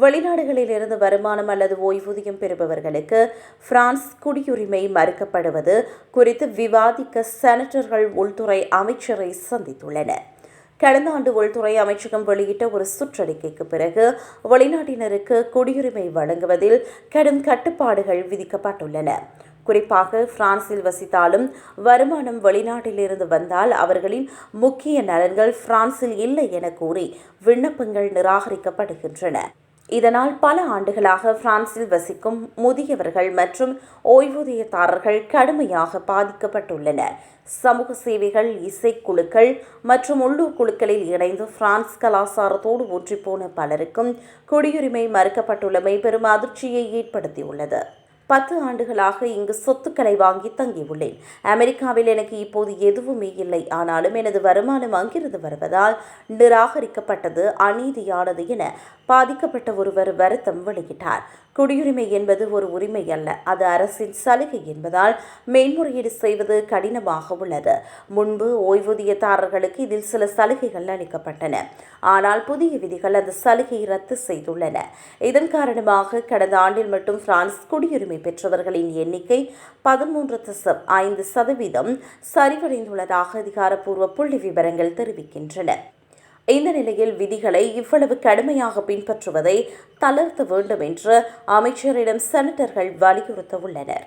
வெளிநாடுகளில் இருந்து வருமானம் அல்லது ஓய்வூதியம் பெறுபவர்களுக்கு பிரான்ஸ் குடியுரிமை மறுக்கப்படுவது குறித்து விவாதிக்க செனட்டர்கள் உள்துறை அமைச்சரை சந்தித்துள்ளனர். கடந்த ஆண்டு உள்துறை அமைச்சகம் வெளியிட்ட ஒரு சுற்றறிக்கைக்கு பிறகு வெளிநாட்டினருக்கு குடியுரிமை வழங்குவதில் கடும் கட்டுப்பாடுகள் விதிக்கப்பட்டுள்ளன. குறிப்பாக பிரான்சில் வசித்தாலும் வருமானம் வெளிநாட்டிலிருந்து வந்தால் அவர்களின் முக்கிய நலன்கள் பிரான்சில் இல்லை என கூறி விண்ணப்பங்கள் நிராகரிக்கப்படுகின்றன. இதனால் பல ஆண்டுகளாக பிரான்சில் வசிக்கும் முதியவர்கள் மற்றும் ஓய்வூதியதாரர்கள் கடுமையாக பாதிக்கப்பட்டுள்ளனர். சமூக சேவைகள், இசைக்குழுக்கள் மற்றும் உள்ளூர் குழுக்களில் இணைந்து பிரான்ஸ் கலாச்சாரத்தோடு ஒன்றிப்போன பலருக்கும் குடியுரிமை மறுக்கப்பட்டுள்ளமை பெரும் அதிர்ச்சியை ஏற்படுத்தியுள்ளது. 10 ஆண்டுகளாக இங்கு சொத்துக்களை வாங்கி தங்கியுள்ளேன். அமெரிக்காவில் எனக்கு இப்போது எதுவுமே இல்லை. ஆனாலும் எனது வருமானம் அங்கிருந்து வருவதால் நிராகரிக்கப்பட்டது அநீதியானது என பாதிக்கப்பட்ட ஒருவர் வருத்தம் வெளியிட்டார். குடியுரிமை என்பது ஒரு உரிமை அல்ல, அது அரசின் சலுகை என்பதால் மேன்முறையீடு செய்வது கடினமாக உள்ளது. முன்பு ஓய்வூதியதாரர்களுக்கு இதில் சில சலுகைகள் அளிக்கப்பட்டன. ஆனால் புதிய விதிகள் அந்த சலுகையை ரத்து செய்துள்ளன. இதன் காரணமாக கடந்த ஆண்டில் மட்டும் பிரான்ஸ் குடியுரிமை பெற்றவர்களின் எண்ணிக்கை 13.5% சரிவடைந்துள்ளதாக அதிகாரப்பூர்வ புள்ளி விவரங்கள் தெரிவிக்கின்றன. இந்த நிலையில் விதிகளை இவ்வளவு கடுமையாக பின்பற்றுவதை தளர்த்த வேண்டும் என்று அமைச்சரிடம் செனட்டர்கள் வலியுறுத்த உள்ளனர்.